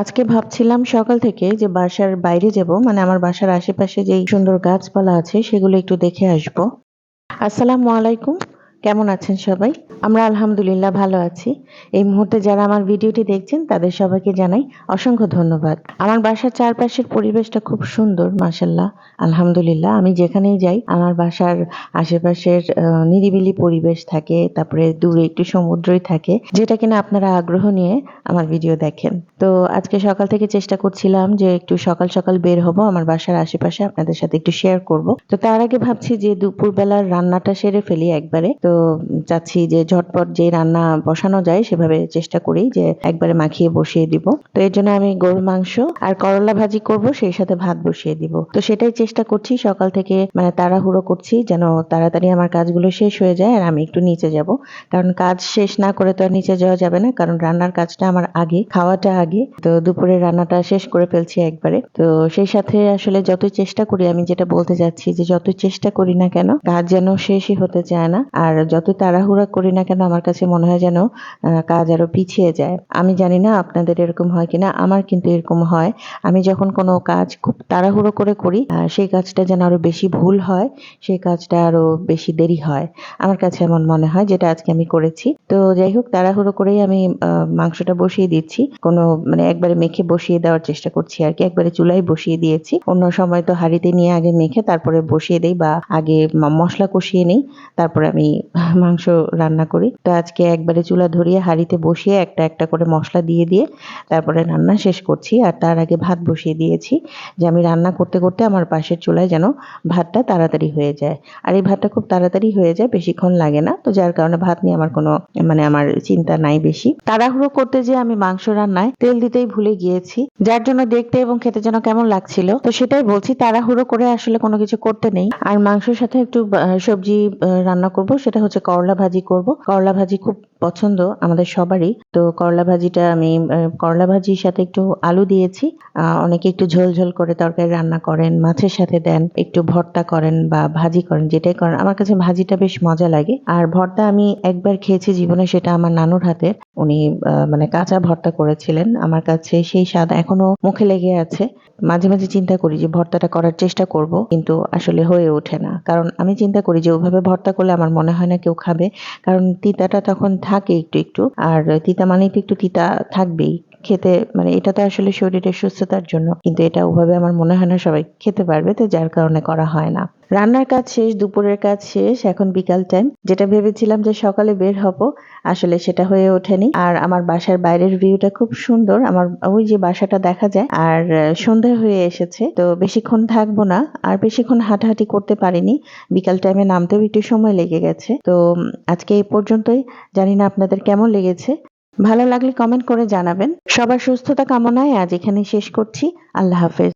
আজকে ভাবছিলাম সকাল থেকে যে বাসার বাইরে যাব, মানে আমার বাসার আশেপাশে যেই সুন্দর গাছপালা আছে সেগুলো একটু দেখে আসব। আসসালামু আলাইকুম। কেমন আছেন সবাই? আমরা আলহামদুলিল্লাহ ভালো আছি। এই মুহূর্তে যারা আমার ভিডিওটি দেখছেন তাদের সবাইকে জানাই অসংখ্য ধন্যবাদ। আমার বাসার চারপাশের পরিবেশটা খুব সুন্দর মাশাআল্লাহ। আলহামদুলিল্লাহ আমি যেখানেই যাই আমার বাসার আশেপাশের নিরিবিলি পরিবেশ থাকে, তারপরে দূরে একটু সমুদ্রই থাকে, যেটা কিনা আপনারা আগ্রহ নিয়ে আমার ভিডিও দেখেন। তো আজকে সকাল থেকে চেষ্টা করছিলাম যে একটু সকাল সকাল বের হব, আমার বাসার আশেপাশে আপনাদের সাথে একটু শেয়ার করব। তো তার আগে ভাবছি যে দুপুরবেলার রান্নাটা সেরে ফেলি একবারে। তো চাচ্ছি যে ঝটপট যে রান্না বসানো যায় সেভাবে চেষ্টা করি যে একবারে মাখিয়ে বসিয়ে দিব। তো এর জন্য আমি গরুর মাংস আর করলা ভাজি করব, সেই সাথে ভাত বসিয়ে দিব। তো সেটাই চেষ্টা করছি সকাল থেকে, মানে তাড়াহুড়ো করছি যেন তাড়াতাড়ি আমার কাজগুলো শেষ হয়ে যায় আর আমি একটু নিচে যাব। কারণ কাজ শেষ না করে তো আর নিচে যাওয়া যাবে না, কারণ রান্নার কাজটা আমার আগে, খাওয়াটা আগে। তো দুপুরের রান্নাটা শেষ করে ফেলছি একবারে। তো সেই সাথে আসলে যতই চেষ্টা করি, আমি যেটা বলতে যাচ্ছি যে যতই চেষ্টা করি না কেন কাজ যেন শেষই হতে চায় না, আর যতই তাড়াহুড়া করি না কেন আমার কাছে মনে হয় যেন কাজ আরো পিছিয়ে যায়। আমি জানি না আপনাদের এরকম হয় কিনা, আমার কিন্তু এরকম হয়। আমি যখন কোনো কাজ খুব তাড়াহুড়ো করে করি সেই কাজটা যেন আরো বেশি ভুল হয়, সেই কাজটা আরো বেশি দেরি হয়। আমার কাছে এমন মনে হয়, যেটা আজকে আমি করেছি। তো যাই হোক, তাড়াহুড়ো করেই আমি মাংসটা বসিয়ে দিচ্ছি। কোনো মানে একবারে মেখে বসিয়ে দেওয়ার চেষ্টা করছি আর কি, একবারে চুলায় বসিয়ে দিয়েছি। অন্য সময় তো হাঁড়িতে নিয়ে আগে মেখে তারপরে বসিয়ে দেই, বা আগে মশলা কষিয়ে নেই, তারপরে আমি মাংস রান্না করি। তো আজকে একবারে চুলা ধরিয়ে হাঁড়িতে বসিয়ে একটা একটা করে মশলা দিয়ে দিয়ে তারপরে রান্না শেষ করছি। আর তার আগে ভাত বসিয়ে দিয়েছি, যে আমি রান্না করতে করতে আমার পাশের চুলায় যেন ভাতটা তাড়াতাড়ি হয়ে যায়। আর এই ভাতটা খুব তাড়াতাড়ি হয়ে যায়, বেশিক্ষণ লাগে না। তো যার কারণে ভাত নিয়ে আমার কোনো মানে আমার চিন্তা নাই বেশি। তাড়াহুড়ো করতে যেয়ে আমি মাংস রান্নায় তেল দিতেই ভুলে গিয়েছি, যার জন্য দেখতে এবং খেতে যেন কেমন লাগছিল। তো সেটাই বলছি, তাড়াহুড়ো করে আসলে কোনো কিছু করতে নেই। আর মাংসের সাথে একটু সবজি রান্না করব, সেটা হচ্ছে করলা ভাজি করব। করলা ভাজি খুব পছন্দ আমাদের সবারই। তো করলা ভাজিটা আমি করলা ভাজির সাথে একটু আলু দিয়েছি। অনেকে একটু ঝোল ঝোল করে তরকারি রান্না করেন, মাছের সাথে দেন, একটু ভর্তা করেন বা ভাজি করেন, যেটাই করেন। আমার কাছে ভাজিটা বেশ মজা লাগে। আর ভর্তা আমি একবার খেয়েছি জীবনে, সেটা আমার নানুর হাতের। উনি মানে কাঁচা ভর্তা করেছিলেন, আমার কাছে সেই স্বাদ এখনো মুখে লেগে আছে। মাঝে মাঝে চিন্তা করি যে ভর্তাটা করার চেষ্টা করব, কিন্তু আসলে হয়ে ওঠে না। কারণ আমি চিন্তা করি যে ওভাবে ভর্তা করলে আমার মনে হয় না কেউ খাবে, কারণ তিতাটা তখন থাকে একটু একটু, আর তিতা মানেই তো একটু তিতা থাকবেই। খেতে মানে এটা তো আসলে শরীরের সুস্থতার জন্য, কিন্তু এটা ওভাবে আমার মনে হয় না সবাই খেতে পারবে, তো যার কারণে করা হয় না। রান্নার কাজ শেষ, দুপুরের কাজ শেষ, এখন বিকাল টাইম। যেটা ভেবেছিলাম যে সকালে বের হব, আসলে সেটা হয়ে ওঠেনি। আর আমার বাসার বাইরের ভিউটা খুব সুন্দর, আমার ওই যে বাসাটা দেখা যায়। আর সন্ধ্যা হয়ে এসেছে, তো বেশিক্ষণ থাকবো না, আর বেশিক্ষণ হাঁটাহাঁটি করতে পারিনি। বিকাল টাইমে নামতেও একটু সময় লেগে গেছে। তো আজকে এই পর্যন্তই। জানি না আপনাদের কেমন লেগেছে। ভালো লাগলে কমেন্ট করে জানাবেন। সবার সুস্থতা কামনায় আজ এখানে শেষ করছি। আল্লাহ হাফেজ।